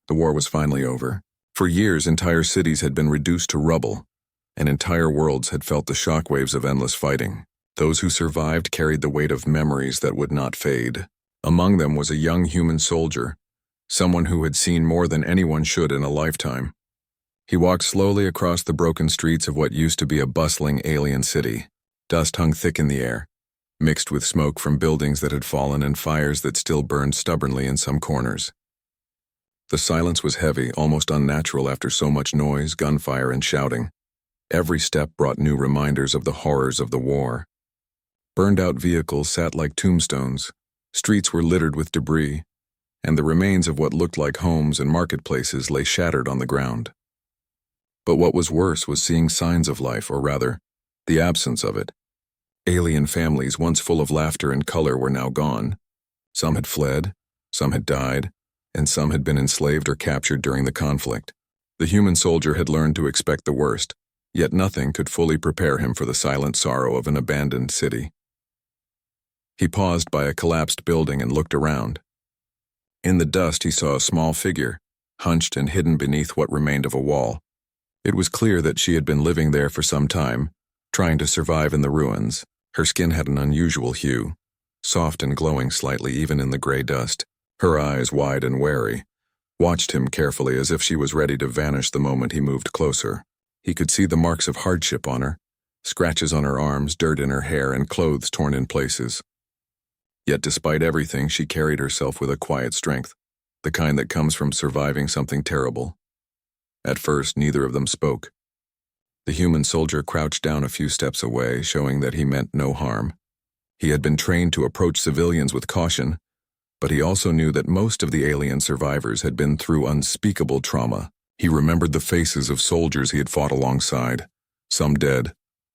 The war was finally over. For years, entire cities had been reduced to rubble, and entire worlds had felt the shockwaves of endless fighting. Those who survived carried the weight of memories that would not fade. Among them was a young human soldier, someone who had seen more than anyone should in a lifetime. He walked slowly across the broken streets of what used to be a bustling alien city. Dust hung thick in the air, mixed with smoke from buildings that had fallen and fires that still burned stubbornly in some corners. The silence was heavy, almost unnatural after so much noise, gunfire, and shouting. Every step brought new reminders of the horrors of the war. Burned-out vehicles sat like tombstones, streets were littered with debris, and the remains of what looked like homes and marketplaces lay shattered on the ground. But what was worse was seeing signs of life, or rather, the absence of it. Alien families, once full of laughter and color, were now gone. Some had fled, some had died, and some had been enslaved or captured during the conflict. The human soldier had learned to expect the worst, yet nothing could fully prepare him for the silent sorrow of an abandoned city. He paused by a collapsed building and looked around. In the dust he saw a small figure, hunched and hidden beneath what remained of a wall. It was clear that she had been living there for some time, trying to survive in the ruins. Her skin had an unusual hue, soft and glowing slightly even in the gray dust. Her eyes, wide and wary, watched him carefully as if she was ready to vanish the moment he moved closer. He could see the marks of hardship on her, scratches on her arms, dirt in her hair, and clothes torn in places. Yet despite everything, she carried herself with a quiet strength, the kind that comes from surviving something terrible. At first, neither of them spoke. The human soldier crouched down a few steps away, showing that he meant no harm. He had been trained to approach civilians with caution, but he also knew that most of the alien survivors had been through unspeakable trauma. He remembered the faces of soldiers he had fought alongside, some dead,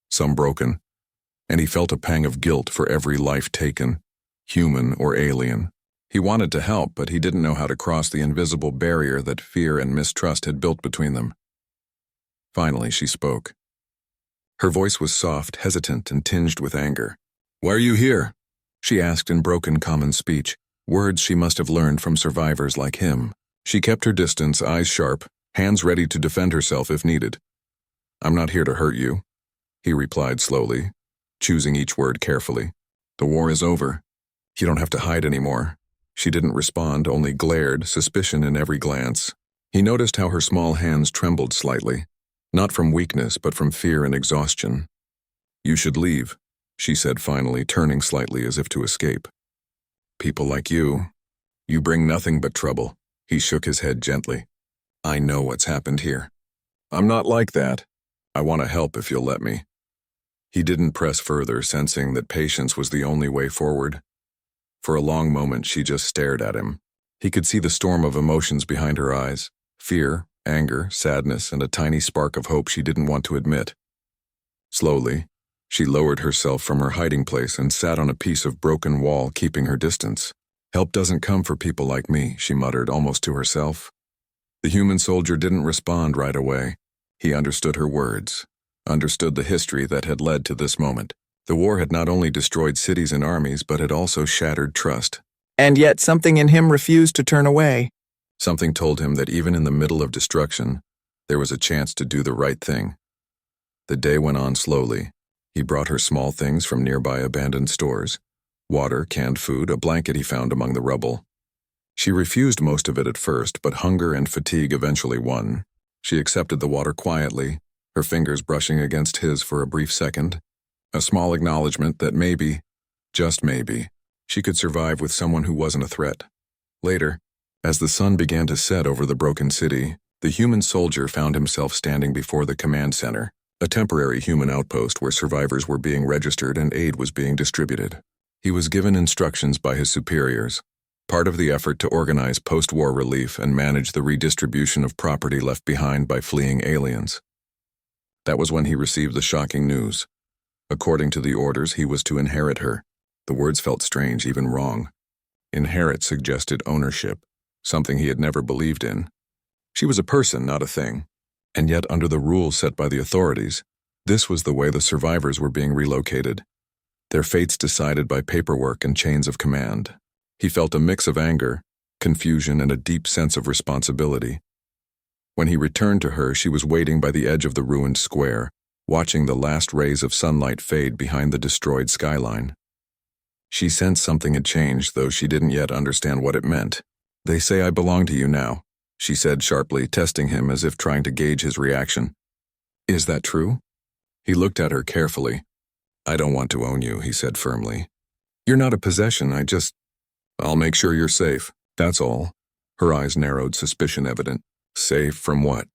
some broken, and he felt a pang of guilt for every life taken, human or alien. He wanted to help, but he didn't know how to cross the invisible barrier that fear and mistrust had built between them. Finally, she spoke. Her voice was soft, hesitant, and tinged with anger. "Why are you here?" she asked in broken common speech, words she must have learned from survivors like him. She kept her distance, eyes sharp, hands ready to defend herself if needed. "I'm not here to hurt you," he replied slowly, choosing each word carefully. "The war is over. You don't have to hide anymore." She didn't respond, only glared, suspicion in every glance. He noticed how her small hands trembled slightly, not from weakness but from fear and exhaustion. "You should leave," she said finally, turning slightly as if to escape. "People like you bring nothing but trouble." He shook his head gently. "I know what's happened here. I'm not like that. I want to help if you'll let me." He didn't press further, sensing that patience was the only way forward. For a long moment, she just stared at him. He could see the storm of emotions behind her eyes, fear, anger, sadness, and a tiny spark of hope she didn't want to admit. Slowly, she lowered herself from her hiding place and sat on a piece of broken wall, keeping her distance. "Help doesn't come for people like me," she muttered, almost to herself. The human soldier didn't respond right away. He understood her words, understood the history that had led to this moment. The war had not only destroyed cities and armies, but had also shattered trust. And yet something in him refused to turn away. Something told him that even in the middle of destruction, there was a chance to do the right thing. The day went on slowly. He brought her small things from nearby abandoned stores: water, canned food, a blanket he found among the rubble. She refused most of it at first, but hunger and fatigue eventually won. She accepted the water quietly, her fingers brushing against his for a brief second. A small acknowledgement that maybe, just maybe, she could survive with someone who wasn't a threat. Later, as the sun began to set over the broken city, the human soldier found himself standing before the command center, a temporary human outpost where survivors were being registered and aid was being distributed. He was given instructions by his superiors, part of the effort to organize post-war relief and manage the redistribution of property left behind by fleeing aliens. That was when he received the shocking news. According to the orders, he was to inherit her. The words felt strange, even wrong. Inherit suggested ownership, something he had never believed in. She was a person, not a thing. And yet, under the rules set by the authorities, this was the way the survivors were being relocated, their fates decided by paperwork and chains of command. He felt a mix of anger, confusion, and a deep sense of responsibility. When he returned to her, she was waiting by the edge of the ruined square, watching the last rays of sunlight fade behind the destroyed skyline. She sensed something had changed, though she didn't yet understand what it meant. "They say I belong to you now," she said sharply, testing him as if trying to gauge his reaction. "Is that true?" He looked at her carefully. "I don't want to own you," he said firmly. "You're not a possession, I'll make sure you're safe, that's all." Her eyes narrowed, suspicion evident. "Safe from what?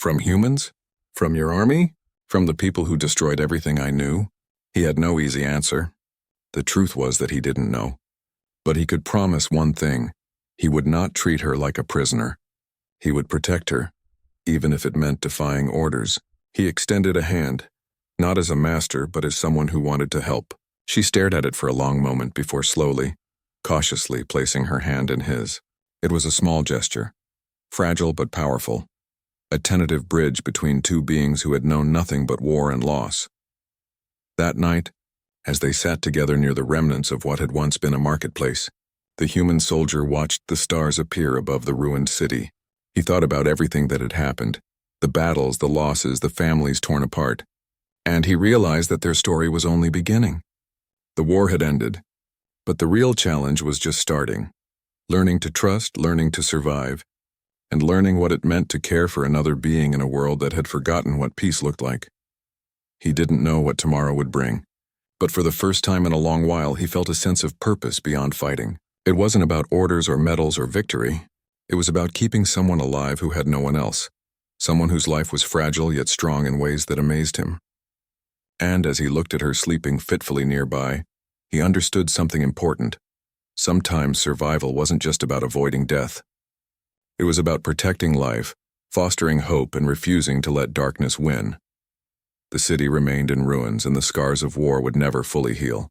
From humans? From your army? From the people who destroyed everything I knew?" He had no easy answer. The truth was that he didn't know. But he could promise one thing. He would not treat her like a prisoner. He would protect her, even if it meant defying orders. He extended a hand, not as a master, but as someone who wanted to help. She stared at it for a long moment before slowly, cautiously placing her hand in his. It was a small gesture, fragile but powerful, a tentative bridge between two beings who had known nothing but war and loss. That night, as they sat together near the remnants of what had once been a marketplace, the human soldier watched the stars appear above the ruined city. He thought about everything that had happened, the battles, the losses, the families torn apart, and he realized that their story was only beginning. The war had ended, but the real challenge was just starting, learning to trust, learning to survive, and learning what it meant to care for another being in a world that had forgotten what peace looked like. He didn't know what tomorrow would bring, but for the first time in a long while he felt a sense of purpose beyond fighting. It wasn't about orders or medals or victory. It was about keeping someone alive who had no one else, someone whose life was fragile yet strong in ways that amazed him. And as he looked at her sleeping fitfully nearby, he understood something important. Sometimes survival wasn't just about avoiding death. It was about protecting life, fostering hope, and refusing to let darkness win. The city remained in ruins, and the scars of war would never fully heal.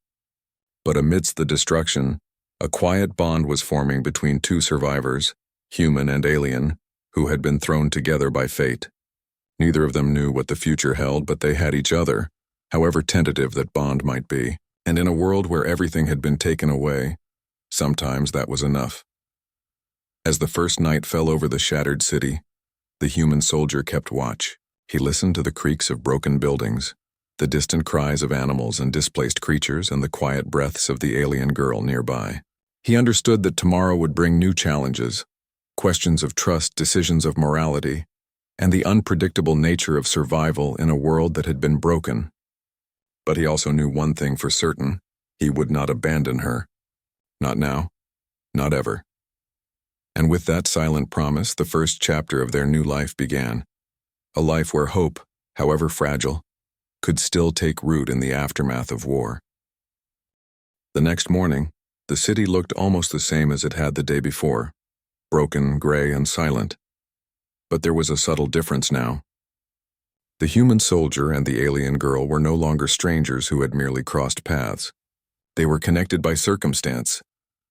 But amidst the destruction, a quiet bond was forming between two survivors, human and alien, who had been thrown together by fate. Neither of them knew what the future held, but they had each other, however tentative that bond might be. And in a world where everything had been taken away, sometimes that was enough. As the first night fell over the shattered city, the human soldier kept watch. He listened to the creaks of broken buildings, the distant cries of animals and displaced creatures, and the quiet breaths of the alien girl nearby. He understood that tomorrow would bring new challenges, questions of trust, decisions of morality, and the unpredictable nature of survival in a world that had been broken. But he also knew one thing for certain: he would not abandon her. Not now, not ever. And with that silent promise, the first chapter of their new life began. A life where hope, however fragile, could still take root in the aftermath of war. The next morning, the city looked almost the same as it had the day before, broken, gray, and silent. But there was a subtle difference now. The human soldier and the alien girl were no longer strangers who had merely crossed paths. They were connected by circumstance,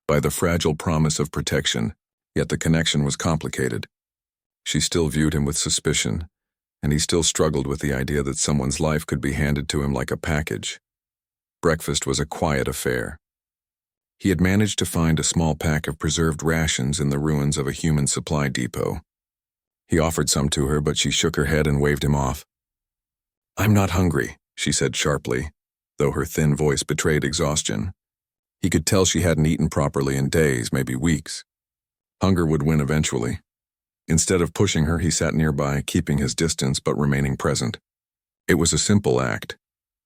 by the fragile promise of protection, yet the connection was complicated. She still viewed him with suspicion, and he still struggled with the idea that someone's life could be handed to him like a package. Breakfast was a quiet affair. He had managed to find a small pack of preserved rations in the ruins of a human supply depot. He offered some to her, but she shook her head and waved him off. "I'm not hungry," she said sharply, though her thin voice betrayed exhaustion. He could tell she hadn't eaten properly in days, maybe weeks. Hunger would win eventually. Instead of pushing her, he sat nearby, keeping his distance but remaining present. It was a simple act,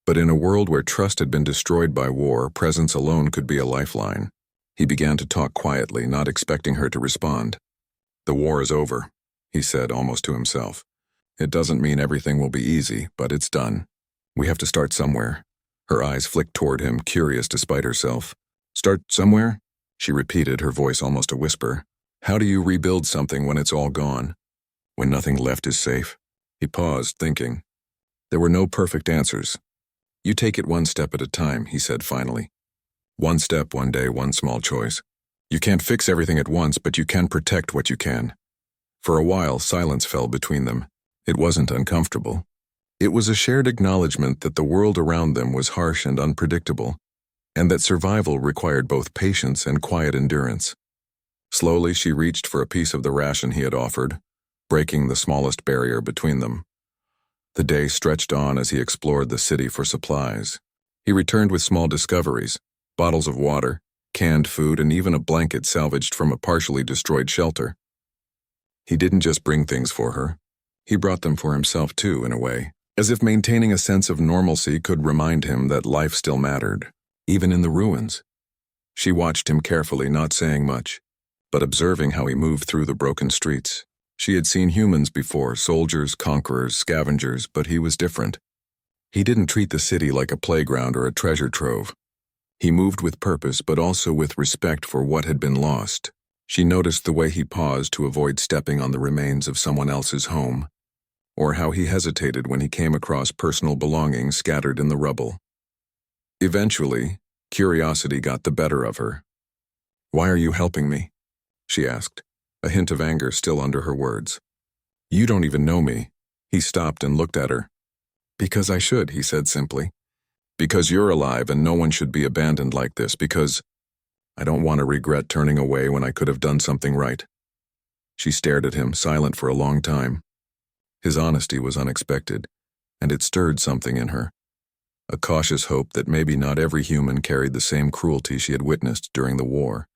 but in a world where trust had been destroyed by war, presence alone could be a lifeline. He began to talk quietly, not expecting her to respond. "The war is over," he said almost to himself. "It doesn't mean everything will be easy, but it's done. We have to start somewhere." Her eyes flicked toward him, curious despite herself. "Start somewhere?" she repeated, her voice almost a whisper. "How do you rebuild something when it's all gone? When nothing left is safe?" He paused, thinking. There were no perfect answers. "You take it one step at a time," he said finally. "One step, one day, one small choice. You can't fix everything at once, but you can protect what you can." For a while, silence fell between them. It wasn't uncomfortable. It was a shared acknowledgement that the world around them was harsh and unpredictable, and that survival required both patience and quiet endurance. Slowly, she reached for a piece of the ration he had offered, breaking the smallest barrier between them. The day stretched on as he explored the city for supplies. He returned with small discoveries, bottles of water, canned food, and even a blanket salvaged from a partially destroyed shelter. He didn't just bring things for her. He brought them for himself too, in a way, as if maintaining a sense of normalcy could remind him that life still mattered, even in the ruins. She watched him carefully, not saying much, but observing how he moved through the broken streets. She had seen humans before, soldiers, conquerors, scavengers, but he was different. He didn't treat the city like a playground or a treasure trove. He moved with purpose, but also with respect for what had been lost. She noticed the way he paused to avoid stepping on the remains of someone else's home, or how he hesitated when he came across personal belongings scattered in the rubble. Eventually, curiosity got the better of her. "Why are you helping me?" she asked, a hint of anger still under her words. "You don't even know me." He stopped and looked at her. "Because I should," he said simply. "Because you're alive and no one should be abandoned like this, because I don't want to regret turning away when I could have done something right." She stared at him, silent for a long time. His honesty was unexpected, and it stirred something in her. A cautious hope that maybe not every human carried the same cruelty she had witnessed during the war.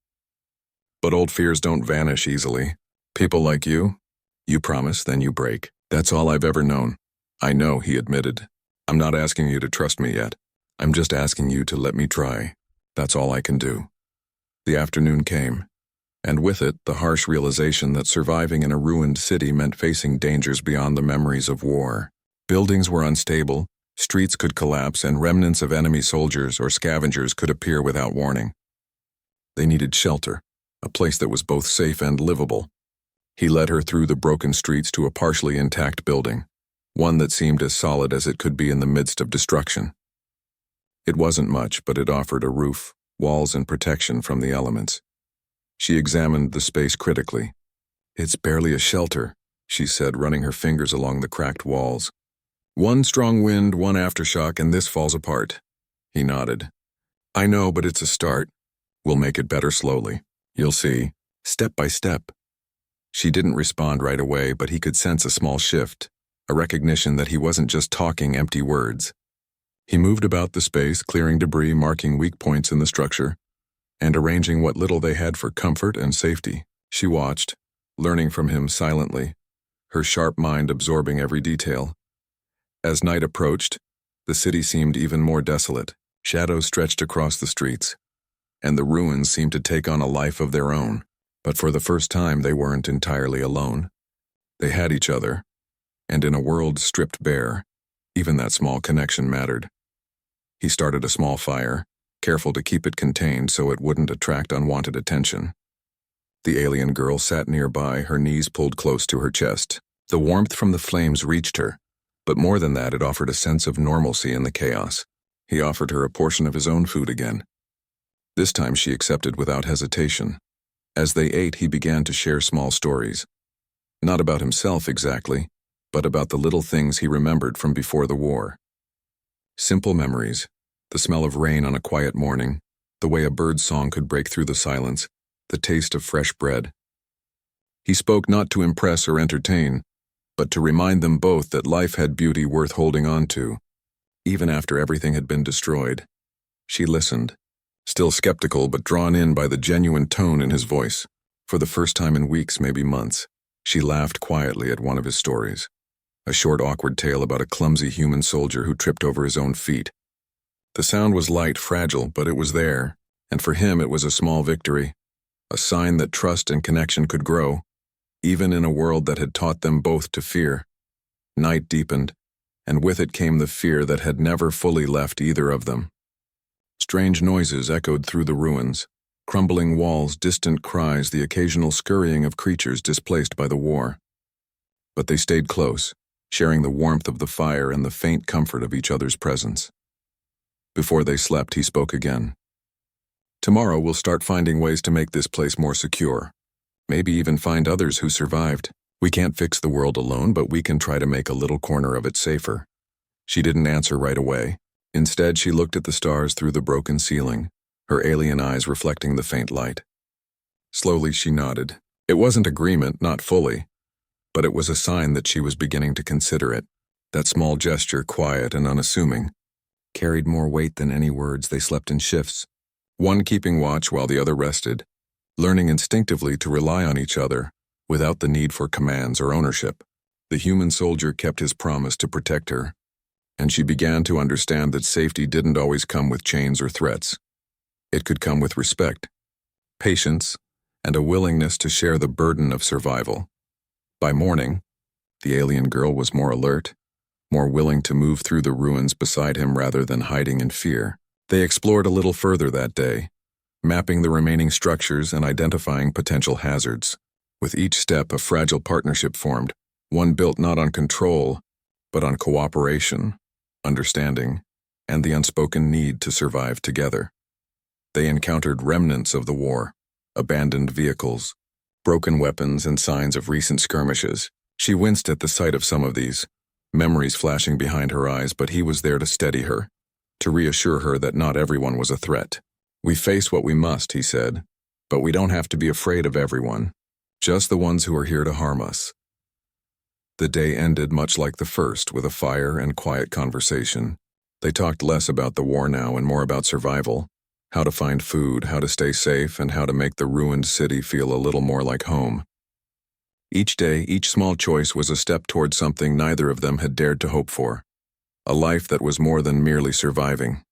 "But old fears don't vanish easily. People like you promise, then you break. That's all I've ever known." "I know," he admitted. "I'm not asking you to trust me yet. I'm just asking you to let me try. That's all I can do." The afternoon came, and with it the harsh realization that surviving in a ruined city meant facing dangers beyond the memories of war. Buildings were unstable, streets could collapse, and remnants of enemy soldiers or scavengers could appear without warning. They needed shelter, a place that was both safe and livable. He led her through the broken streets to a partially intact building, one that seemed as solid as it could be in the midst of destruction. It wasn't much, but it offered a roof, walls, and protection from the elements. She examined the space critically. "It's barely a shelter," she said, running her fingers along the cracked walls. "One strong wind, one aftershock, and this falls apart." He nodded. "I know, but it's a start. We'll make it better slowly. You'll see, step by step." She didn't respond right away, but he could sense a small shift, a recognition that he wasn't just talking empty words. He moved about the space, clearing debris, marking weak points in the structure, and arranging what little they had for comfort and safety. She watched, learning from him silently, her sharp mind absorbing every detail. As night approached, the city seemed even more desolate. Shadows stretched across the streets, and the ruins seemed to take on a life of their own. But for the first time, they weren't entirely alone. They had each other, and in a world stripped bare, even that small connection mattered. He started a small fire, careful to keep it contained so it wouldn't attract unwanted attention. The alien girl sat nearby, her knees pulled close to her chest. The warmth from the flames reached her, but more than that, it offered a sense of normalcy in the chaos. He offered her a portion of his own food again. This time she accepted without hesitation. As they ate, he began to share small stories. Not about himself exactly, but about the little things he remembered from before the war. Simple memories, the smell of rain on a quiet morning, the way a bird's song could break through the silence, the taste of fresh bread. He spoke not to impress or entertain, but to remind them both that life had beauty worth holding on to, even after everything had been destroyed. She listened, still skeptical but drawn in by the genuine tone in his voice. For the first time in weeks, maybe months, she laughed quietly at one of his stories. A short, awkward tale about a clumsy human soldier who tripped over his own feet. The sound was light, fragile, but it was there, and for him it was a small victory, a sign that trust and connection could grow, even in a world that had taught them both to fear. Night deepened, and with it came the fear that had never fully left either of them. Strange noises echoed through the ruins, crumbling walls, distant cries, the occasional scurrying of creatures displaced by the war. But they stayed close, sharing the warmth of the fire and the faint comfort of each other's presence. Before they slept, he spoke again. "Tomorrow we'll start finding ways to make this place more secure. Maybe even find others who survived. We can't fix the world alone, but we can try to make a little corner of it safer." She didn't answer right away. Instead, she looked at the stars through the broken ceiling, her alien eyes reflecting the faint light. Slowly she nodded. It wasn't agreement, not fully, but it was a sign that she was beginning to consider it. That small gesture, quiet and unassuming, carried more weight than any words. They slept in shifts, one keeping watch while the other rested, learning instinctively to rely on each other without the need for commands or ownership. The human soldier kept his promise to protect her, and she began to understand that safety didn't always come with chains or threats. It could come with respect, patience, and a willingness to share the burden of survival. By morning, the alien girl was more alert, more willing to move through the ruins beside him rather than hiding in fear. They explored a little further that day, mapping the remaining structures and identifying potential hazards. With each step, a fragile partnership formed, one built not on control, but on cooperation, understanding, and the unspoken need to survive together. They encountered remnants of the war, abandoned vehicles, broken weapons, and signs of recent skirmishes. She winced at the sight of some of these, memories flashing behind her eyes, but he was there to steady her, to reassure her that not everyone was a threat. "We face what we must," he said, "but we don't have to be afraid of everyone, just the ones who are here to harm us." The day ended much like the first, with a fire and quiet conversation. They talked less about the war now and more about survival, how to find food, how to stay safe, and how to make the ruined city feel a little more like home. Each day, each small choice was a step toward something neither of them had dared to hope for, a life that was more than merely surviving.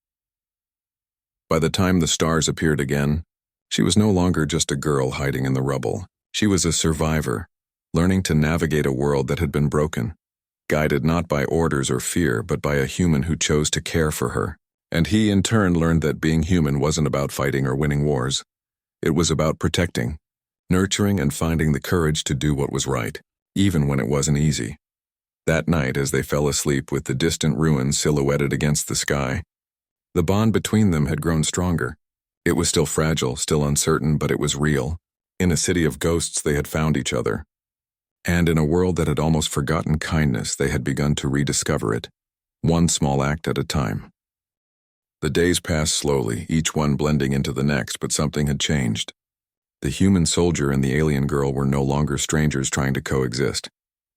By the time the stars appeared again, she was no longer just a girl hiding in the rubble. She was a survivor, learning to navigate a world that had been broken, guided not by orders or fear, but by a human who chose to care for her. And he, in turn, learned that being human wasn't about fighting or winning wars. It was about protecting, nurturing, and finding the courage to do what was right, even when it wasn't easy. That night, as they fell asleep with the distant ruins silhouetted against the sky, the bond between them had grown stronger. It was still fragile, still uncertain, but it was real. In a city of ghosts, they had found each other. And in a world that had almost forgotten kindness, they had begun to rediscover it, one small act at a time. The days passed slowly, each one blending into the next, but something had changed. The human soldier and the alien girl were no longer strangers trying to coexist.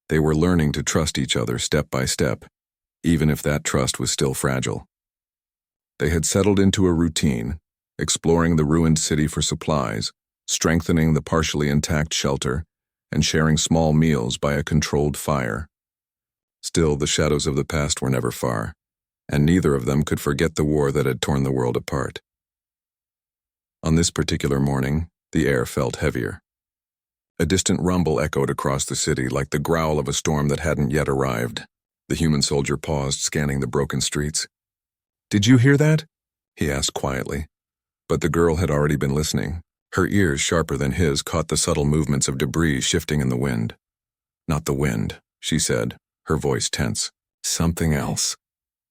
They were learning to trust each other step by step, even if that trust was still fragile. They had settled into a routine, exploring the ruined city for supplies, strengthening the partially intact shelter, and sharing small meals by a controlled fire. Still, the shadows of the past were never far, and neither of them could forget the war that had torn the world apart. On this particular morning, the air felt heavier. A distant rumble echoed across the city like the growl of a storm that hadn't yet arrived. The human soldier paused, scanning the broken streets. "Did you hear that?" he asked quietly. But the girl had already been listening. Her ears, sharper than his, caught the subtle movements of debris shifting in the wind. "Not the wind," she said, her voice tense. "Something else."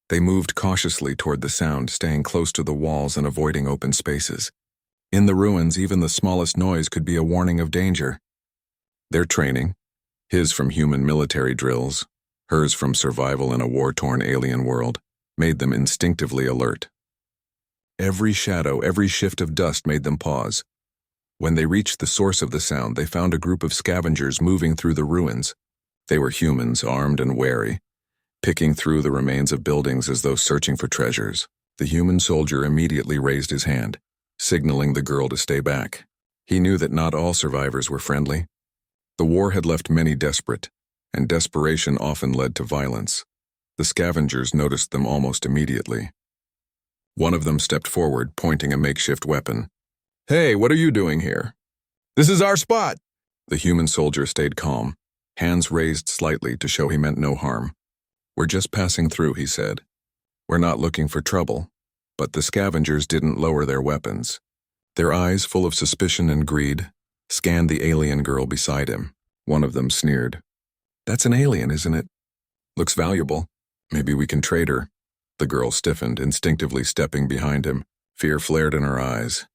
They moved cautiously toward the sound, staying close to the walls and avoiding open spaces. In the ruins, even the smallest noise could be a warning of danger. Their training, his from human military drills, hers from survival in a war-torn alien world, made them instinctively alert. Every shadow, every shift of dust made them pause. When they reached the source of the sound, they found a group of scavengers moving through the ruins. They were humans, armed and wary, picking through the remains of buildings as though searching for treasures. The human soldier immediately raised his hand, signaling the girl to stay back. He knew that not all survivors were friendly. The war had left many desperate, and desperation often led to violence. The scavengers noticed them almost immediately. One of them stepped forward, pointing a makeshift weapon. "Hey, what are you doing here?" "This is our spot." The human soldier stayed calm, hands raised slightly to show he meant no harm. "We're just passing through," he said. "We're not looking for trouble." But the scavengers didn't lower their weapons. Their eyes, full of suspicion and greed, scanned the alien girl beside him. One of them sneered. "That's an alien, isn't it? Looks valuable. Maybe we can trade her." The girl stiffened, instinctively stepping behind him. Fear flared in her eyes.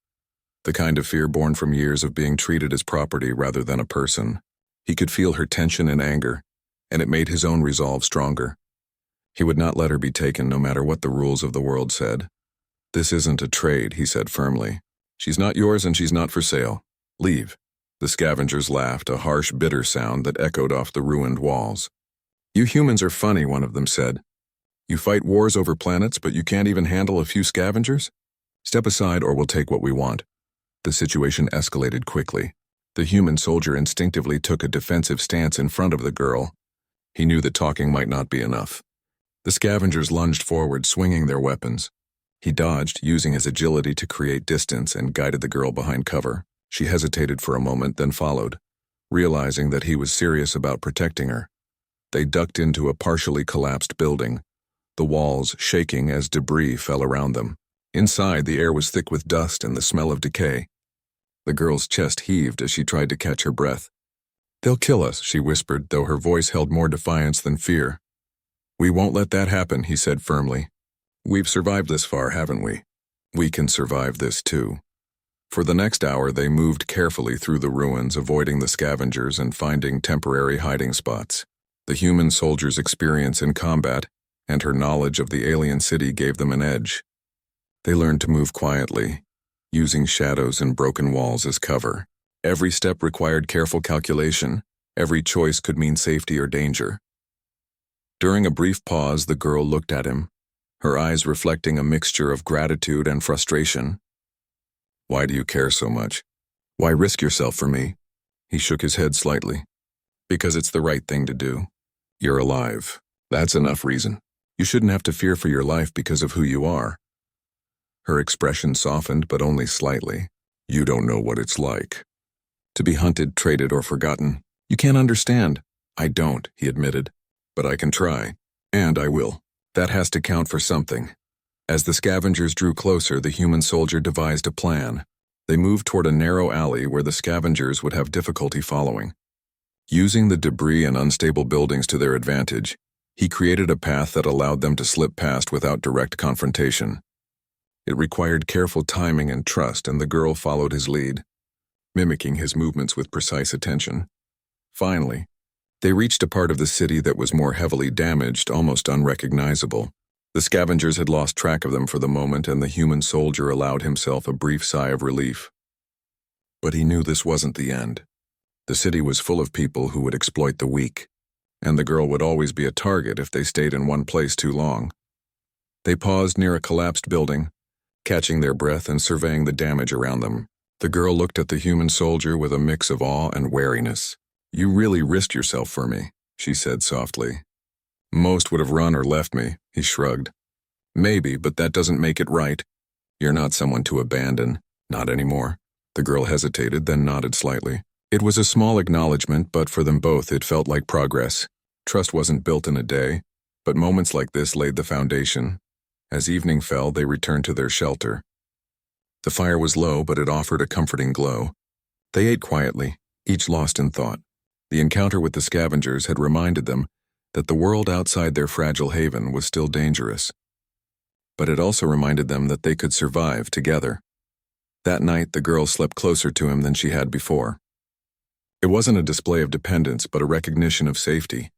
The kind of fear born from years of being treated as property rather than a person. He could feel her tension and anger, and it made his own resolve stronger. He would not let her be taken no matter what the rules of the world said. "This isn't a trade," he said firmly. "She's not yours and she's not for sale. Leave. The scavengers laughed, a harsh, bitter sound that echoed off the ruined walls. You humans are funny, one of them said. You fight wars over planets, but you can't even handle a few scavengers? Step aside or we'll take what we want. The situation escalated quickly. The human soldier instinctively took a defensive stance in front of the girl. He knew that talking might not be enough. The scavengers lunged forward, swinging their weapons. He dodged, using his agility to create distance, and guided the girl behind cover. She hesitated for a moment, then followed, realizing that he was serious about protecting her. They ducked into a partially collapsed building, the walls shaking as debris fell around them. Inside, the air was thick with dust and the smell of decay. The girl's chest heaved as she tried to catch her breath. They'll kill us, she whispered, though her voice held more defiance than fear. We won't let that happen, he said firmly. We've survived this far, haven't we? We can survive this too. For the next hour, they moved carefully through the ruins, avoiding the scavengers and finding temporary hiding spots. The human soldier's experience in combat and her knowledge of the alien city gave them an edge. They learned to move quietly, using shadows and broken walls as cover. Every step required careful calculation. Every choice could mean safety or danger. During a brief pause, the girl looked at him, her eyes reflecting a mixture of gratitude and frustration. Why do you care so much? Why risk yourself for me? He shook his head slightly. Because it's the right thing to do. You're alive. That's enough reason. You shouldn't have to fear for your life because of who you are. Her expression softened, but only slightly. You don't know what it's like. To be hunted, traded, or forgotten. You can't understand. I don't, he admitted. But I can try. And I will. That has to count for something. As the scavengers drew closer, the human soldier devised a plan. They moved toward a narrow alley where the scavengers would have difficulty following. Using the debris and unstable buildings to their advantage, he created a path that allowed them to slip past without direct confrontation. It required careful timing and trust, and the girl followed his lead, mimicking his movements with precise attention. Finally, they reached a part of the city that was more heavily damaged, almost unrecognizable. The scavengers had lost track of them for the moment, and the human soldier allowed himself a brief sigh of relief. But he knew this wasn't the end. The city was full of people who would exploit the weak, and the girl would always be a target if they stayed in one place too long. They paused near a collapsed building, catching their breath and surveying the damage around them. The girl looked at the human soldier with a mix of awe and wariness. You really risked yourself for me, she said softly. Most would have run or left me, he shrugged. Maybe, but that doesn't make it right. You're not someone to abandon. Not anymore. The girl hesitated, then nodded slightly. It was a small acknowledgement, but for them both it felt like progress. Trust wasn't built in a day, but moments like this laid the foundation. As evening fell, they returned to their shelter. The fire was low, but it offered a comforting glow. They ate quietly, each lost in thought. The encounter with the scavengers had reminded them that the world outside their fragile haven was still dangerous. But it also reminded them that they could survive together. That night, the girl slept closer to him than she had before. It wasn't a display of dependence, but a recognition of safety,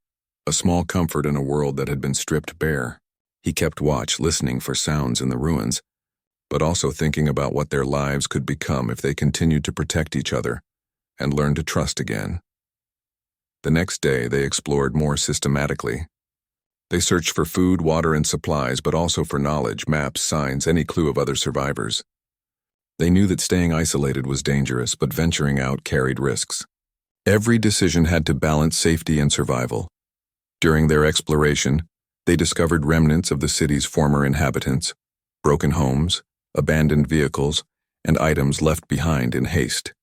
a small comfort in a world that had been stripped bare. He kept watch, listening for sounds in the ruins, but also thinking about what their lives could become if they continued to protect each other and learn to trust again. The next day, they explored more systematically. They searched for food, water, and supplies, but also for knowledge, maps, signs, any clue of other survivors. They knew that staying isolated was dangerous, but venturing out carried risks. Every decision had to balance safety and survival. During their exploration, they discovered remnants of the city's former inhabitants, broken homes, abandoned vehicles, and items left behind in haste.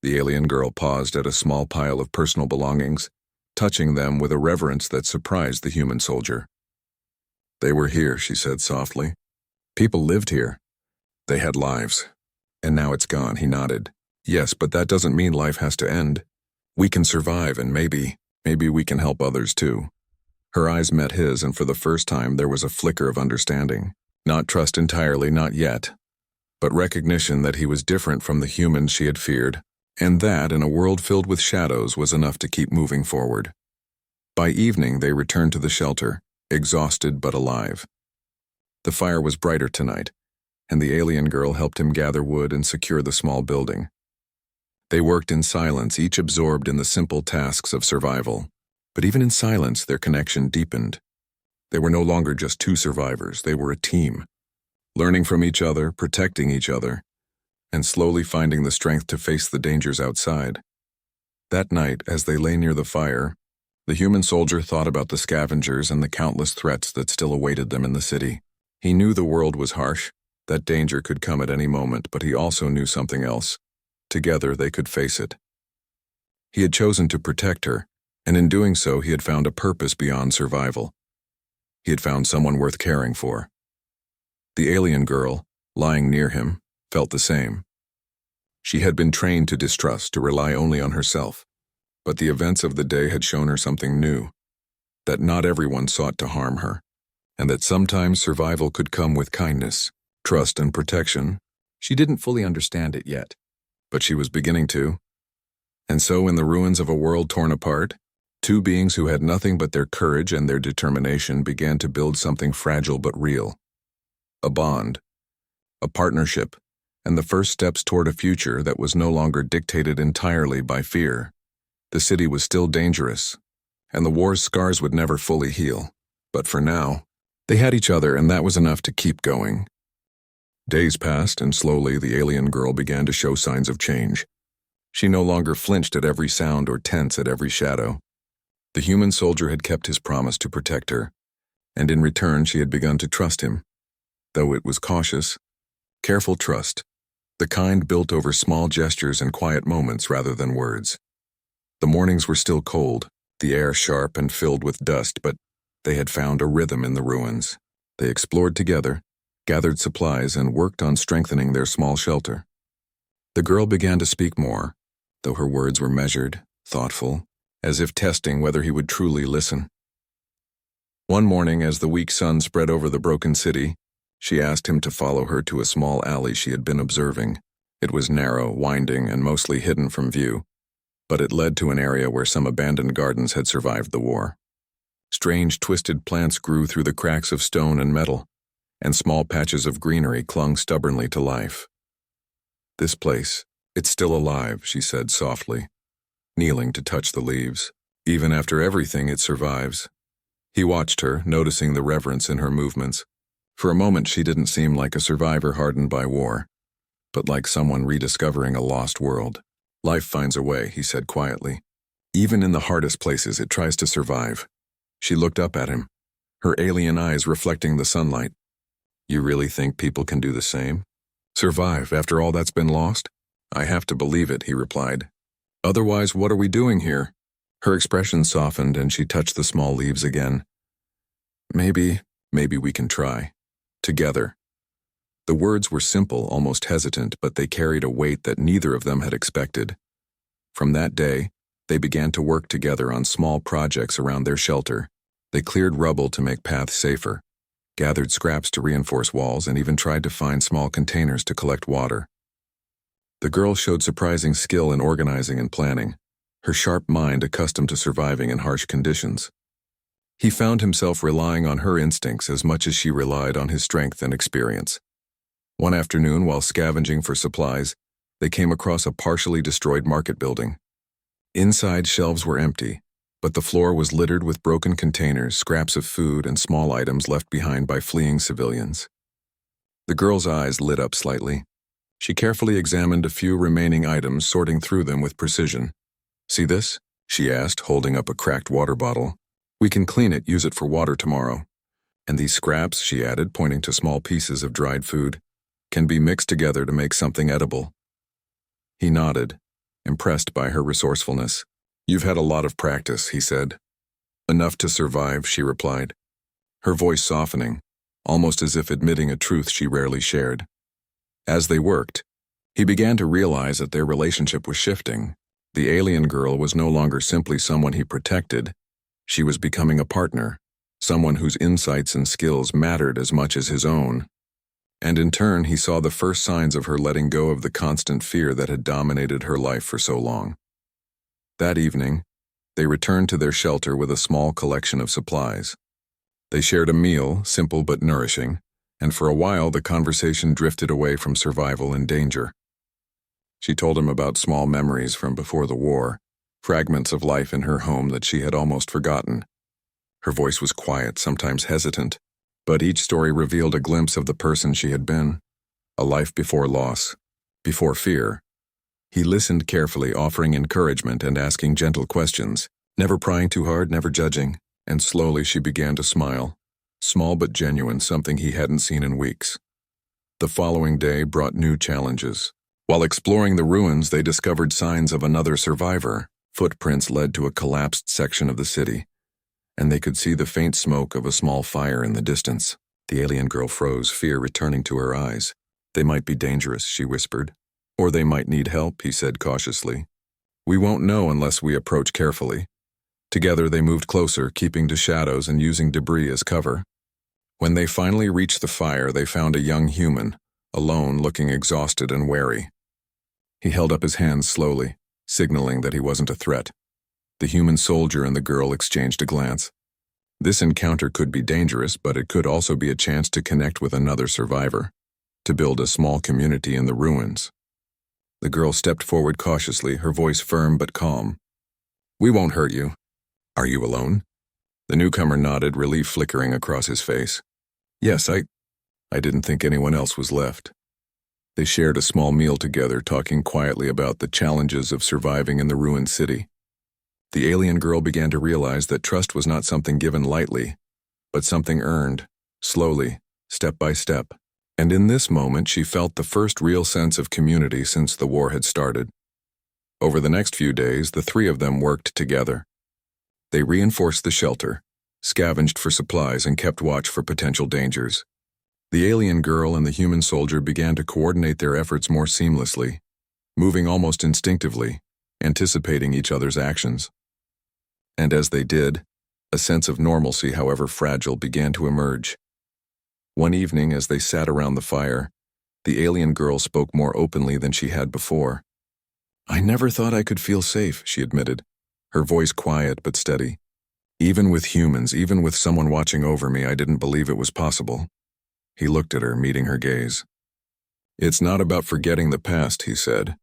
The alien girl paused at a small pile of personal belongings, touching them with a reverence that surprised the human soldier. They were here, she said softly. People lived here. They had lives. And now it's gone, he nodded. Yes, but that doesn't mean life has to end. We can survive, and maybe we can help others too. Her eyes met his, and for the first time there was a flicker of understanding. Not trust entirely, not yet, but recognition that he was different from the humans she had feared, and that, in a world filled with shadows, was enough to keep moving forward. By evening, they returned to the shelter, exhausted but alive. The fire was brighter tonight, and the alien girl helped him gather wood and secure the small building. They worked in silence, each absorbed in the simple tasks of survival. But even in silence, their connection deepened. They were no longer just two survivors, they were a team, learning from each other, protecting each other, and slowly finding the strength to face the dangers outside. That night, as they lay near the fire, the human soldier thought about the scavengers and the countless threats that still awaited them in the city. He knew the world was harsh, that danger could come at any moment, but he also knew something else. Together, they could face it. He had chosen to protect her, and in doing so, he had found a purpose beyond survival. He had found someone worth caring for. The alien girl, lying near him, felt the same. She had been trained to distrust, to rely only on herself. But the events of the day had shown her something new, that not everyone sought to harm her, and that sometimes survival could come with kindness, trust, and protection. She didn't fully understand it yet, but she was beginning to. And so, in the ruins of a world torn apart, two beings who had nothing but their courage and their determination began to build something fragile but real. A bond, a partnership, and the first steps toward a future that was no longer dictated entirely by fear. The city was still dangerous, and the war's scars would never fully heal. But for now, they had each other, and that was enough to keep going. Days passed, and slowly the alien girl began to show signs of change. She no longer flinched at every sound or tense at every shadow. The human soldier had kept his promise to protect her, and in return she had begun to trust him. Though it was cautious, careful trust, the kind built over small gestures and quiet moments rather than words. The mornings were still cold, the air sharp and filled with dust, but they had found a rhythm in the ruins. They explored together, gathered supplies, and worked on strengthening their small shelter. The girl began to speak more, though her words were measured, thoughtful, as if testing whether he would truly listen. One morning, as the weak sun spread over the broken city, she asked him to follow her to a small alley she had been observing. It was narrow, winding, and mostly hidden from view, but it led to an area where some abandoned gardens had survived the war. Strange, twisted plants grew through the cracks of stone and metal, and small patches of greenery clung stubbornly to life. "This place, it's still alive," she said softly, kneeling to touch the leaves. "Even after everything, it survives." He watched her, noticing the reverence in her movements. For a moment, she didn't seem like a survivor hardened by war, but like someone rediscovering a lost world. "Life finds a way," he said quietly. "Even in the hardest places, it tries to survive." She looked up at him, her alien eyes reflecting the sunlight. "You really think people can do the same? Survive after all that's been lost?" "I have to believe it," he replied. "Otherwise, what are we doing here?" Her expression softened and she touched the small leaves again. Maybe we can try. Together." The words were simple, almost hesitant, but they carried a weight that neither of them had expected. From that day, they began to work together on small projects around their shelter. They cleared rubble to make paths safer, gathered scraps to reinforce walls, and even tried to find small containers to collect water. The girl showed surprising skill in organizing and planning, her sharp mind accustomed to surviving in harsh conditions. He found himself relying on her instincts as much as she relied on his strength and experience. One afternoon, while scavenging for supplies, they came across a partially destroyed market building. Inside, shelves were empty, but the floor was littered with broken containers, scraps of food, and small items left behind by fleeing civilians. The girl's eyes lit up slightly. She carefully examined a few remaining items, sorting through them with precision. "See this?" she asked, holding up a cracked water bottle. "We can clean it, use it for water tomorrow. And these scraps," she added, pointing to small pieces of dried food, "can be mixed together to make something edible." He nodded, impressed by her resourcefulness. "You've had a lot of practice," he said. "Enough to survive," she replied, her voice softening, almost as if admitting a truth she rarely shared. As they worked, he began to realize that their relationship was shifting. The alien girl was no longer simply someone he protected. She was becoming a partner, someone whose insights and skills mattered as much as his own. And in turn, he saw the first signs of her letting go of the constant fear that had dominated her life for so long. That evening, they returned to their shelter with a small collection of supplies. They shared a meal, simple but nourishing, and for a while the conversation drifted away from survival and danger. She told him about small memories from before the war, fragments of life in her home that she had almost forgotten. Her voice was quiet, sometimes hesitant, but each story revealed a glimpse of the person she had been, a life before loss, before fear. He listened carefully, offering encouragement and asking gentle questions, never prying too hard, never judging, and slowly she began to smile, small but genuine, something he hadn't seen in weeks. The following day brought new challenges. While exploring the ruins, they discovered signs of another survivor. Footprints led to a collapsed section of the city, and they could see the faint smoke of a small fire in the distance. The alien girl froze, fear returning to her eyes. They might be dangerous, she whispered. Or they might need help, he said cautiously. We won't know unless we approach carefully. Together they moved closer, keeping to shadows and using debris as cover. When they finally reached the fire, they found a young human, alone, looking exhausted and wary. He held up his hands slowly, signaling that he wasn't a threat. The human soldier and the girl exchanged a glance. This encounter could be dangerous, but it could also be a chance to connect with another survivor, to build a small community in the ruins. The girl stepped forward cautiously, her voice firm but calm. We won't hurt you. Are you alone? The newcomer nodded, relief flickering across his face. Yes, I didn't think anyone else was left. They shared a small meal together, talking quietly about the challenges of surviving in the ruined city. The alien girl began to realize that trust was not something given lightly, but something earned, slowly, step by step. And in this moment, she felt the first real sense of community since the war had started. Over the next few days, the three of them worked together. They reinforced the shelter, scavenged for supplies, and kept watch for potential dangers. The alien girl and the human soldier began to coordinate their efforts more seamlessly, moving almost instinctively, anticipating each other's actions. And as they did, a sense of normalcy, however fragile, began to emerge. One evening, as they sat around the fire, the alien girl spoke more openly than she had before. I never thought I could feel safe, she admitted, her voice quiet but steady. Even with humans, even with someone watching over me, I didn't believe it was possible. He looked at her, meeting her gaze. It's not about forgetting the past, he said.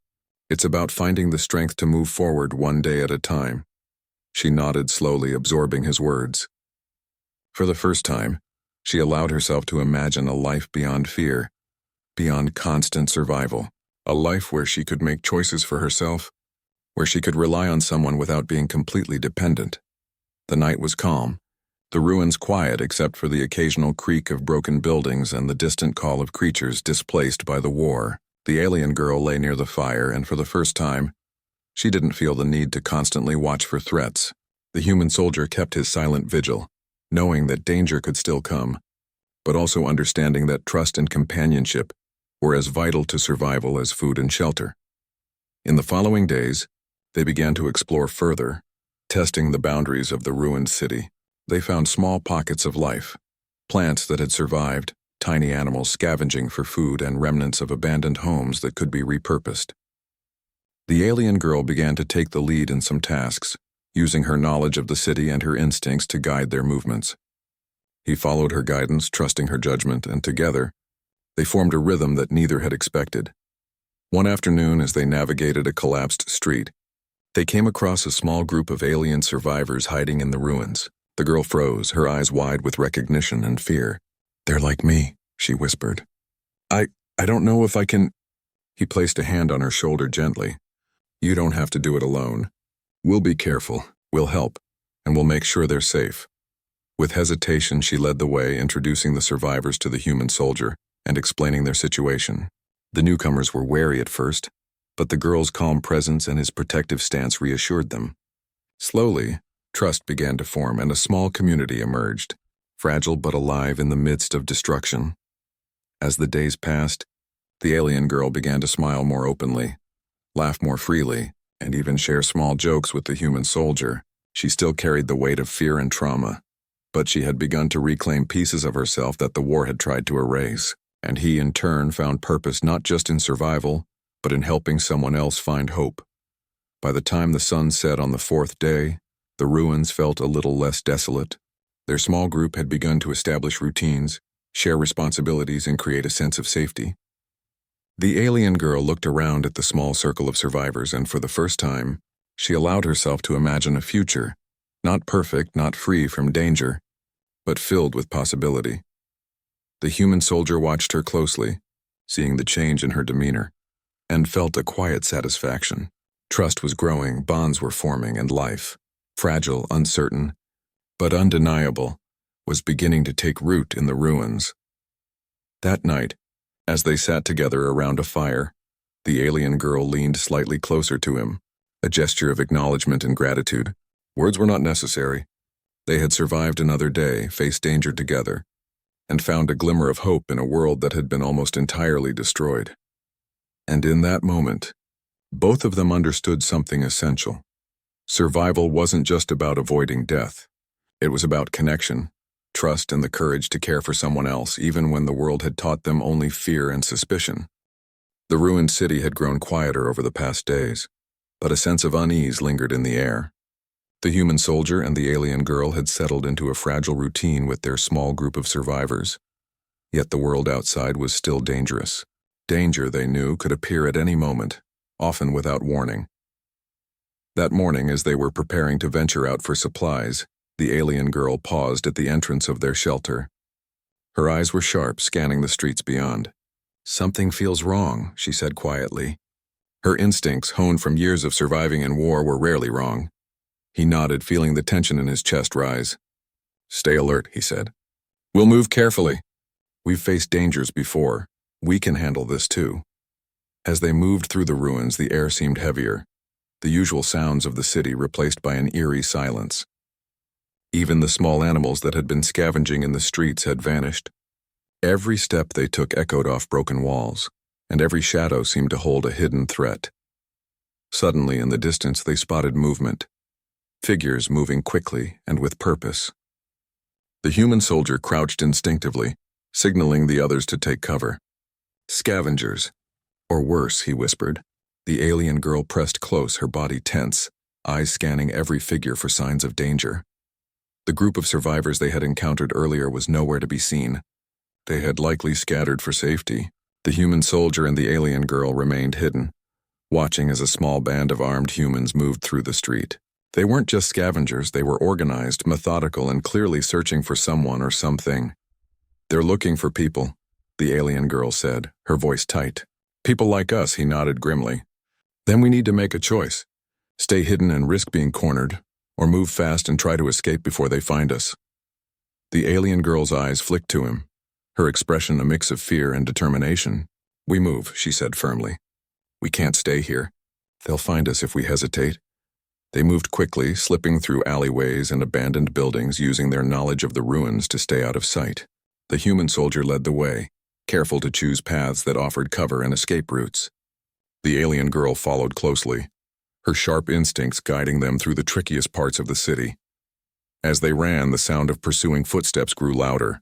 It's about finding the strength to move forward one day at a time. She nodded slowly, absorbing his words. For the first time, she allowed herself to imagine a life beyond fear, beyond constant survival, a life where she could make choices for herself, where she could rely on someone without being completely dependent. The night was calm, the ruins quiet except for the occasional creak of broken buildings and the distant call of creatures displaced by the war. The alien girl lay near the fire, and for the first time, she didn't feel the need to constantly watch for threats. The human soldier kept his silent vigil, knowing that danger could still come, but also understanding that trust and companionship were as vital to survival as food and shelter. In the following days, they began to explore further, testing the boundaries of the ruined city. They found small pockets of life, plants that had survived, tiny animals scavenging for food, and remnants of abandoned homes that could be repurposed. The alien girl began to take the lead in some tasks, using her knowledge of the city and her instincts to guide their movements. He followed her guidance, trusting her judgment, and together, they formed a rhythm that neither had expected. One afternoon, as they navigated a collapsed street, they came across a small group of alien survivors hiding in the ruins. The girl froze, her eyes wide with recognition and fear. They're like me, she whispered. I don't know if I can... He placed a hand on her shoulder gently. You don't have to do it alone. We'll be careful, we'll help, and we'll make sure they're safe. With hesitation, she led the way, introducing the survivors to the human soldier and explaining their situation. The newcomers were wary at first, but the girl's calm presence and his protective stance reassured them. Slowly, trust began to form and a small community emerged, fragile but alive in the midst of destruction. As the days passed, the alien girl began to smile more openly, laugh more freely, and even share small jokes with the human soldier. She still carried the weight of fear and trauma, but she had begun to reclaim pieces of herself that the war had tried to erase, and he in turn found purpose not just in survival, but in helping someone else find hope. By the time the sun set on the fourth day, the ruins felt a little less desolate. Their small group had begun to establish routines, share responsibilities, and create a sense of safety. The alien girl looked around at the small circle of survivors, and for the first time, she allowed herself to imagine a future, not perfect, not free from danger, but filled with possibility. The human soldier watched her closely, seeing the change in her demeanor, and felt a quiet satisfaction. Trust was growing, bonds were forming, and life, fragile, uncertain, but undeniable, was beginning to take root in the ruins. That night, as they sat together around a fire, the alien girl leaned slightly closer to him, a gesture of acknowledgement and gratitude. Words were not necessary. They had survived another day, faced danger together, and found a glimmer of hope in a world that had been almost entirely destroyed. And in that moment, both of them understood something essential. Survival wasn't just about avoiding death. It was about connection, trust, and the courage to care for someone else, even when the world had taught them only fear and suspicion. The ruined city had grown quieter over the past days, but a sense of unease lingered in the air. The human soldier and the alien girl had settled into a fragile routine with their small group of survivors. Yet the world outside was still dangerous. Danger, they knew, could appear at any moment, often without warning. That morning, as they were preparing to venture out for supplies, the alien girl paused at the entrance of their shelter. Her eyes were sharp, scanning the streets beyond. "Something feels wrong," she said quietly. Her instincts, honed from years of surviving in war, were rarely wrong. He nodded, feeling the tension in his chest rise. "Stay alert," he said. "We'll move carefully. We've faced dangers before. We can handle this too." As they moved through the ruins, the air seemed heavier, the usual sounds of the city replaced by an eerie silence. Even the small animals that had been scavenging in the streets had vanished. Every step they took echoed off broken walls, and every shadow seemed to hold a hidden threat. Suddenly, in the distance, they spotted movement. Figures moving quickly and with purpose. The human soldier crouched instinctively, signaling the others to take cover. "Scavengers. Or worse," he whispered. The alien girl pressed close, her body tense, eyes scanning every figure for signs of danger. The group of survivors they had encountered earlier was nowhere to be seen. They had likely scattered for safety. The human soldier and the alien girl remained hidden, watching as a small band of armed humans moved through the street. They weren't just scavengers, they were organized, methodical, and clearly searching for someone or something. "They're looking for people," the alien girl said, her voice tight. "People like us," he nodded grimly. "Then we need to make a choice. Stay hidden and risk being cornered, or move fast and try to escape before they find us." The alien girl's eyes flicked to him, her expression a mix of fear and determination. "We move," she said firmly. "We can't stay here. They'll find us if we hesitate." They moved quickly, slipping through alleyways and abandoned buildings, using their knowledge of the ruins to stay out of sight. The human soldier led the way, careful to choose paths that offered cover and escape routes. The alien girl followed closely, her sharp instincts guiding them through the trickiest parts of the city. As they ran, the sound of pursuing footsteps grew louder.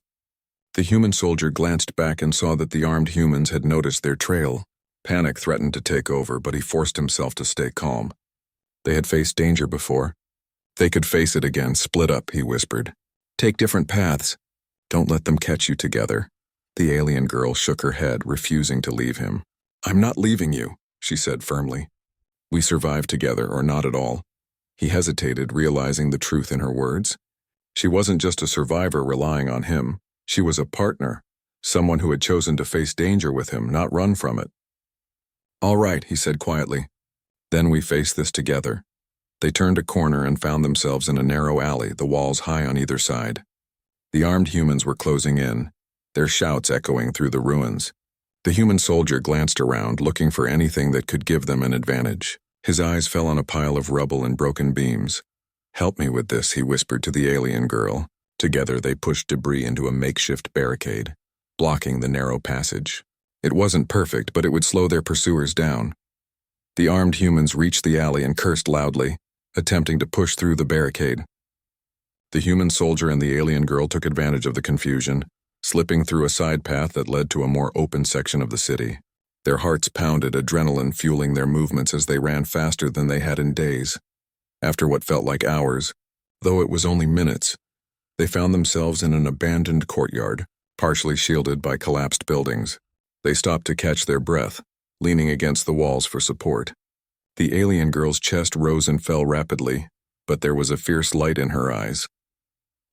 The human soldier glanced back and saw that the armed humans had noticed their trail. Panic threatened to take over, but he forced himself to stay calm. They had faced danger before. They could face it again. "Split up," he whispered. "Take different paths. Don't let them catch you together." The alien girl shook her head, refusing to leave him. "I'm not leaving you," she said firmly. "We survive together, or not at all." He hesitated, realizing the truth in her words. She wasn't just a survivor relying on him. She was a partner, someone who had chosen to face danger with him, not run from it. "All right," he said quietly. "Then we face this together." They turned a corner and found themselves in a narrow alley, the walls high on either side. The armed humans were closing in, their shouts echoing through the ruins. The human soldier glanced around, looking for anything that could give them an advantage. His eyes fell on a pile of rubble and broken beams. "Help me with this," he whispered to the alien girl. Together they pushed debris into a makeshift barricade, blocking the narrow passage. It wasn't perfect, but it would slow their pursuers down. The armed humans reached the alley and cursed loudly, attempting to push through the barricade. The human soldier and the alien girl took advantage of the confusion, slipping through a side path that led to a more open section of the city. Their hearts pounded, adrenaline fueling their movements as they ran faster than they had in days. After what felt like hours, though it was only minutes, they found themselves in an abandoned courtyard, partially shielded by collapsed buildings. They stopped to catch their breath, leaning against the walls for support. The alien girl's chest rose and fell rapidly, but there was a fierce light in her eyes.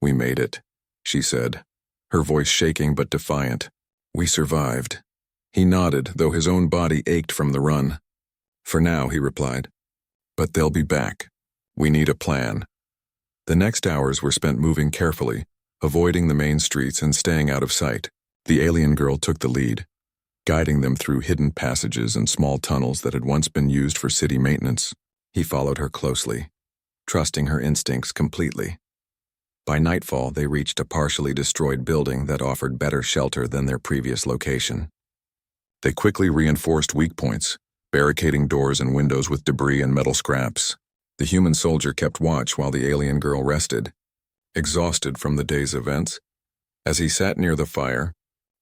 "We made it," she said, her voice shaking but defiant. "We survived." He nodded, though his own body ached from the run. "For now," he replied. "But they'll be back. We need a plan." The next hours were spent moving carefully, avoiding the main streets and staying out of sight. The alien girl took the lead, guiding them through hidden passages and small tunnels that had once been used for city maintenance. He followed her closely, trusting her instincts completely. By nightfall, they reached a partially destroyed building that offered better shelter than their previous location. They quickly reinforced weak points, barricading doors and windows with debris and metal scraps. The human soldier kept watch while the alien girl rested, exhausted from the day's events. As he sat near the fire,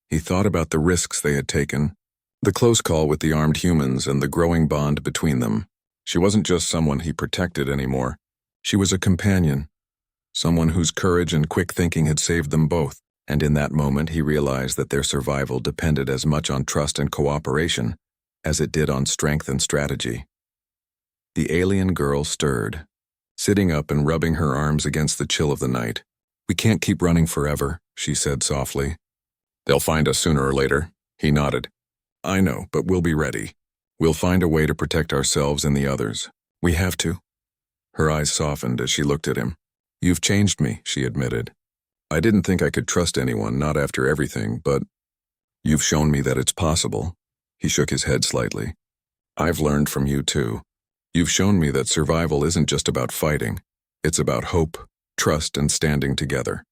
he thought about the risks they had taken, the close call with the armed humans and the growing bond between them. She wasn't just someone he protected anymore. She was a companion, someone whose courage and quick thinking had saved them both. And in that moment he realized that their survival depended as much on trust and cooperation as it did on strength and strategy. The alien girl stirred, sitting up and rubbing her arms against the chill of the night. "We can't keep running forever," she said softly. "They'll find us sooner or later," he nodded. "I know, but we'll be ready. We'll find a way to protect ourselves and the others. We have to." Her eyes softened as she looked at him. "You've changed me," she admitted. "I didn't think I could trust anyone, not after everything, but you've shown me that it's possible." He shook his head slightly. "I've learned from you too. You've shown me that survival isn't just about fighting. It's about hope, trust, and standing together."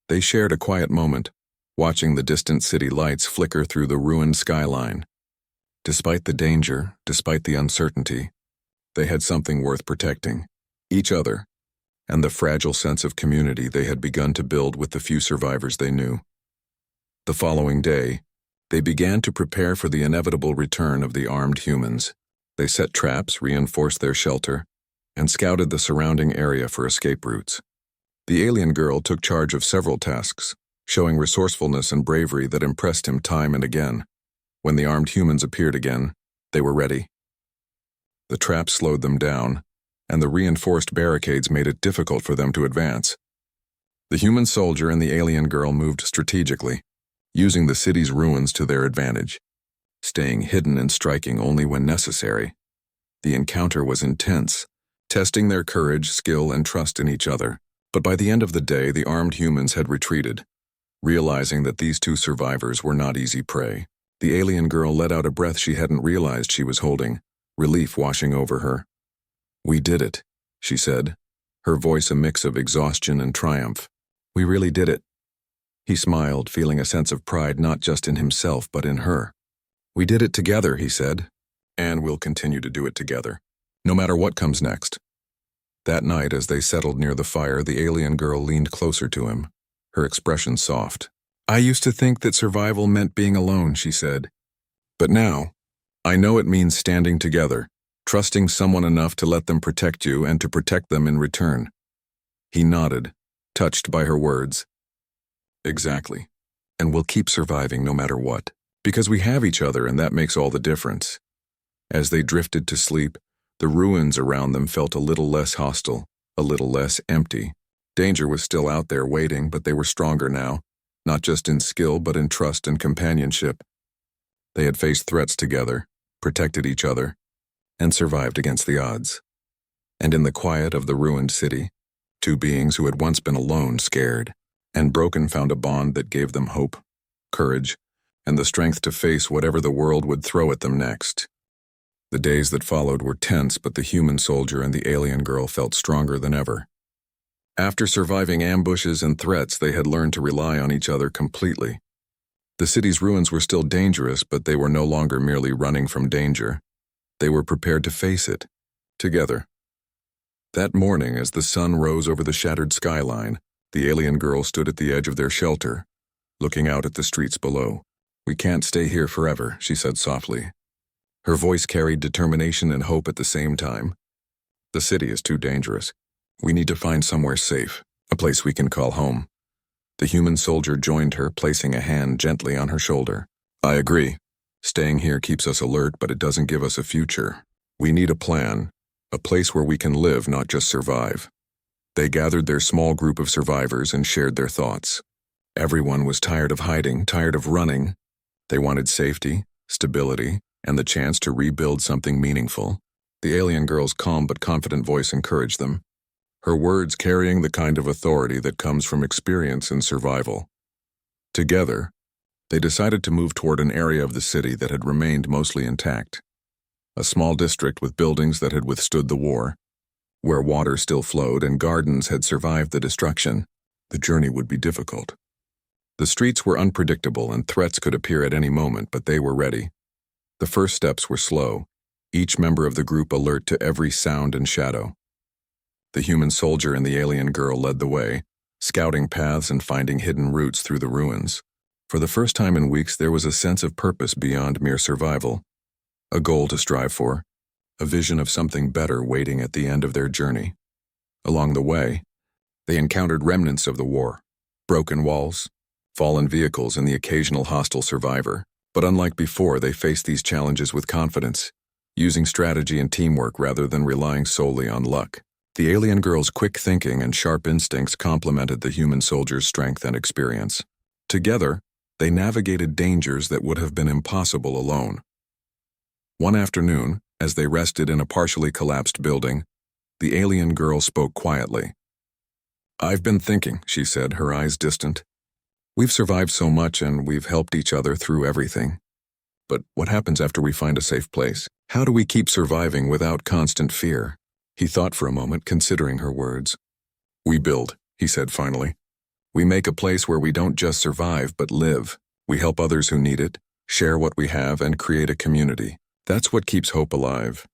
They shared a quiet moment, watching the distant city lights flicker through the ruined skyline. Despite the danger, despite the uncertainty, they had something worth protecting: each other, and the fragile sense of community they had begun to build with the few survivors they knew. The following day, they began to prepare for the inevitable return of the armed humans. They set traps, reinforced their shelter, and scouted the surrounding area for escape routes. The alien girl took charge of several tasks, showing resourcefulness and bravery that impressed him time and again. When the armed humans appeared again, they were ready. The traps slowed them down, and the reinforced barricades made it difficult for them to advance. The human soldier and the alien girl moved strategically, using the city's ruins to their advantage, staying hidden and striking only when necessary. The encounter was intense, testing their courage, skill, and trust in each other. But by the end of the day, the armed humans had retreated, realizing that these two survivors were not easy prey. The alien girl let out a breath she hadn't realized she was holding, relief washing over her. "We did it," she said, her voice a mix of exhaustion and triumph. "We really did it." He smiled, feeling a sense of pride not just in himself but in her. "We did it together," he said, "and we'll continue to do it together, no matter what comes next." That night, as they settled near the fire, the alien girl leaned closer to him, her expression soft. "I used to think that survival meant being alone," she said. "But now, I know it means standing together, trusting someone enough to let them protect you and to protect them in return." He nodded, touched by her words. "Exactly. And we'll keep surviving no matter what, because we have each other, and that makes all the difference." As they drifted to sleep, the ruins around them felt a little less hostile, a little less empty. Danger was still out there waiting, but they were stronger now, not just in skill but in trust and companionship. They had faced threats together, protected each other, and survived against the odds. And in the quiet of the ruined city, two beings who had once been alone, scared, and broken found a bond that gave them hope, courage, and the strength to face whatever the world would throw at them next. The days that followed were tense, but the human soldier and the alien girl felt stronger than ever. After surviving ambushes and threats, they had learned to rely on each other completely. The city's ruins were still dangerous, but they were no longer merely running from danger. They were prepared to face it, together. That morning, as the sun rose over the shattered skyline, the alien girl stood at the edge of their shelter, looking out at the streets below. "We can't stay here forever," she said softly. Her voice carried determination and hope at the same time. "The city is too dangerous. We need to find somewhere safe, a place we can call home." The human soldier joined her, placing a hand gently on her shoulder. I agree. Staying here keeps us alert, but it doesn't give us a future. We need a plan, a place where we can live, not just survive. They gathered their small group of survivors and shared their thoughts. Everyone was tired of hiding, tired of running. They wanted safety, stability, and the chance to rebuild something meaningful. The alien girl's calm but confident voice encouraged them, her words carrying the kind of authority that comes from experience and survival. Together, they decided to move toward an area of the city that had remained mostly intact. A small district with buildings that had withstood the war, where water still flowed and gardens had survived the destruction. The journey would be difficult. The streets were unpredictable and threats could appear at any moment, but they were ready. The first steps were slow, each member of the group alert to every sound and shadow. The human soldier and the alien girl led the way, scouting paths and finding hidden routes through the ruins. For the first time in weeks, there was a sense of purpose beyond mere survival, a goal to strive for, a vision of something better waiting at the end of their journey. Along the way, they encountered remnants of the war, broken walls, fallen vehicles, and the occasional hostile survivor. But unlike before, they faced these challenges with confidence, using strategy and teamwork rather than relying solely on luck. The alien girl's quick thinking and sharp instincts complemented the human soldier's strength and experience. Together, they navigated dangers that would have been impossible alone. One afternoon, as they rested in a partially collapsed building, the alien girl spoke quietly. "I've been thinking," she said, her eyes distant. "We've survived so much and we've helped each other through everything. But what happens after we find a safe place? How do we keep surviving without constant fear?" He thought for a moment, considering her words. "We build," he said finally. "We make a place where we don't just survive but live. We help others who need it, share what we have, and create a community. That's what keeps hope alive."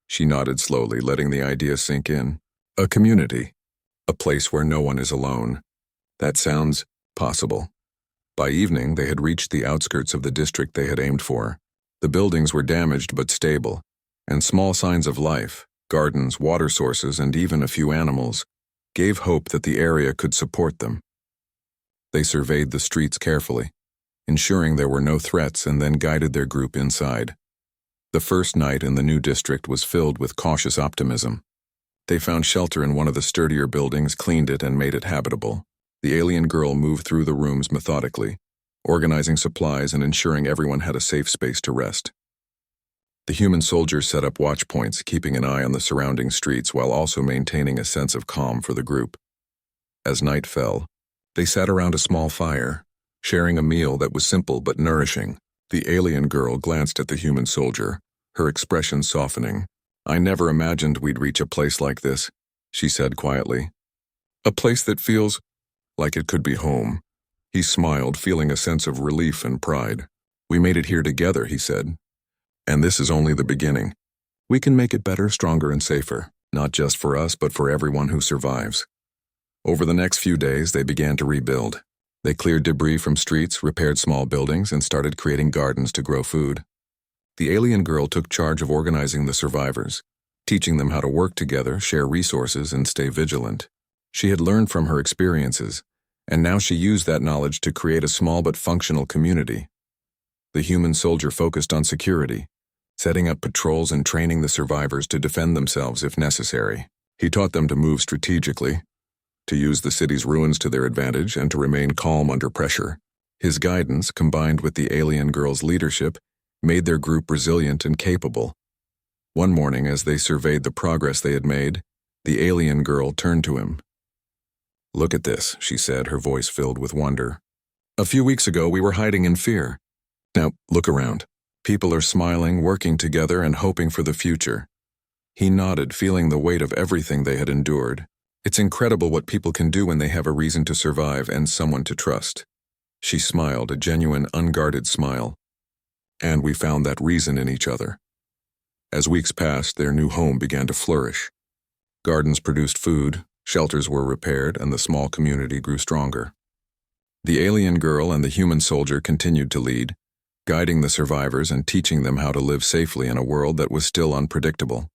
She nodded slowly, letting the idea sink in. A community. A place where no one is alone. That sounds possible. By evening, they had reached the outskirts of the district they had aimed for. The buildings were damaged but stable, and small signs of life, gardens, water sources, and even a few animals, gave hope that the area could support them. They surveyed the streets carefully, ensuring there were no threats, and then guided their group inside. The first night in the new district was filled with cautious optimism. They found shelter in one of the sturdier buildings, cleaned it, and made it habitable. The alien girl moved through the rooms methodically, organizing supplies and ensuring everyone had a safe space to rest. The human soldier set up watch points, keeping an eye on the surrounding streets while also maintaining a sense of calm for the group. As night fell, they sat around a small fire, sharing a meal that was simple but nourishing. The alien girl glanced at the human soldier, her expression softening. "I never imagined we'd reach a place like this," she said quietly. "A place that feels like it could be home." He smiled, feeling a sense of relief and pride. "We made it here together," he said. "And this is only the beginning. We can make it better, stronger, and safer, not just for us, but for everyone who survives." Over the next few days, they began to rebuild. They cleared debris from streets, repaired small buildings, and started creating gardens to grow food. The alien girl took charge of organizing the survivors, teaching them how to work together, share resources, and stay vigilant. She had learned from her experiences, and now she used that knowledge to create a small but functional community. The human soldier focused on security, setting up patrols and training the survivors to defend themselves if necessary. He taught them to move strategically, to use the city's ruins to their advantage, and to remain calm under pressure. His guidance, combined with the alien girl's leadership, made their group resilient and capable. One morning, as they surveyed the progress they had made, the alien girl turned to him. "Look at this," she said, her voice filled with wonder. "A few weeks ago, we were hiding in fear. Now, look around. People are smiling, working together, and hoping for the future." He nodded, feeling the weight of everything they had endured. "It's incredible what people can do when they have a reason to survive and someone to trust." She smiled, a genuine, unguarded smile. "And we found that reason in each other." As weeks passed, their new home began to flourish. Gardens produced food, shelters were repaired, and the small community grew stronger. The alien girl and the human soldier continued to lead, guiding the survivors and teaching them how to live safely in a world that was still unpredictable.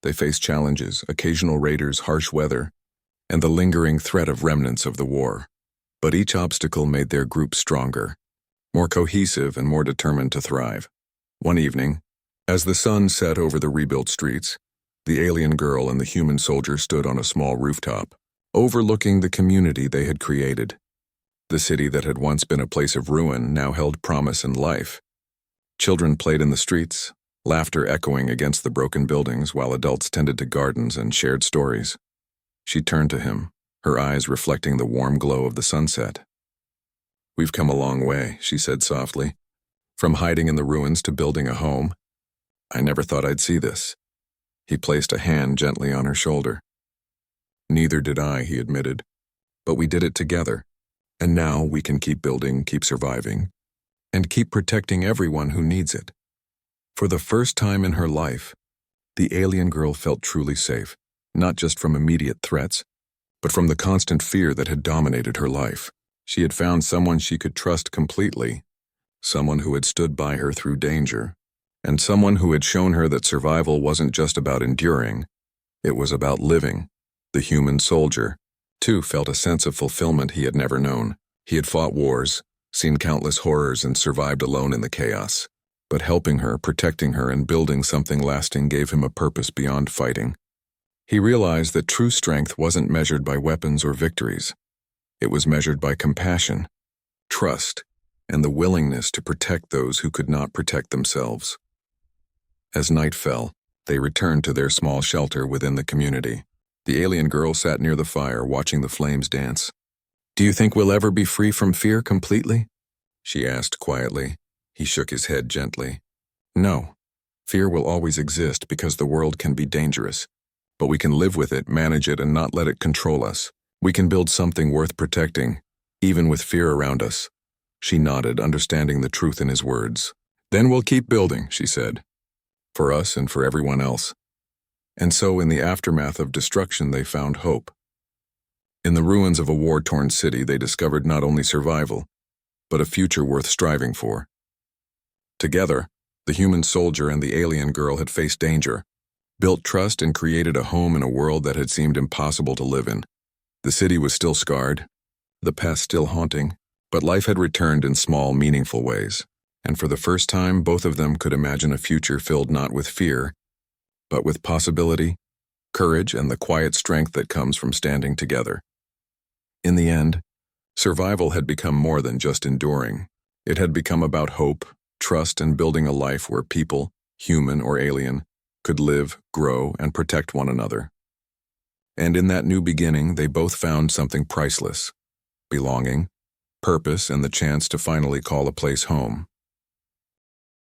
They faced challenges, occasional raiders, harsh weather, and the lingering threat of remnants of the war. But each obstacle made their group stronger. more cohesive and more determined to thrive. One evening, as the sun set over the rebuilt streets, the alien girl and the human soldier stood on a small rooftop, overlooking the community they had created. The city that had once been a place of ruin now held promise and life. Children played in the streets, laughter echoing against the broken buildings while adults tended to gardens and shared stories. She turned to him, her eyes reflecting the warm glow of the sunset. "We've come a long way," she said softly. "From hiding in the ruins to building a home. I never thought I'd see this." He placed a hand gently on her shoulder. "Neither did I," he admitted. "But we did it together. And now we can keep building, keep surviving, and keep protecting everyone who needs it." For the first time in her life, the alien girl felt truly safe, not just from immediate threats, but from the constant fear that had dominated her life. She had found someone she could trust completely, someone who had stood by her through danger, and someone who had shown her that survival wasn't just about enduring, it was about living. The human soldier, too, felt a sense of fulfillment he had never known. He had fought wars, seen countless horrors, and survived alone in the chaos. But helping her, protecting her, and building something lasting gave him a purpose beyond fighting. He realized that true strength wasn't measured by weapons or victories. It was measured by compassion, trust, and the willingness to protect those who could not protect themselves. As night fell, they returned to their small shelter within the community. The alien girl sat near the fire, watching the flames dance. "Do you think we'll ever be free from fear completely?" she asked quietly. He shook his head gently. "No. Fear will always exist because the world can be dangerous. But we can live with it, manage it, and not let it control us. We can build something worth protecting, even with fear around us." She nodded, understanding the truth in his words. "Then we'll keep building," she said. "For us and for everyone else." And so in the aftermath of destruction they found hope. In the ruins of a war-torn city they discovered not only survival, but a future worth striving for. Together, the human soldier and the alien girl had faced danger, built trust, and created a home in a world that had seemed impossible to live in. The city was still scarred, the past still haunting, but life had returned in small, meaningful ways. And for the first time, both of them could imagine a future filled not with fear, but with possibility, courage, and the quiet strength that comes from standing together. In the end, survival had become more than just enduring. It had become about hope, trust, and building a life where people, human or alien, could live, grow, and protect one another. And in that new beginning, they both found something priceless: belonging, purpose, and the chance to finally call a place home.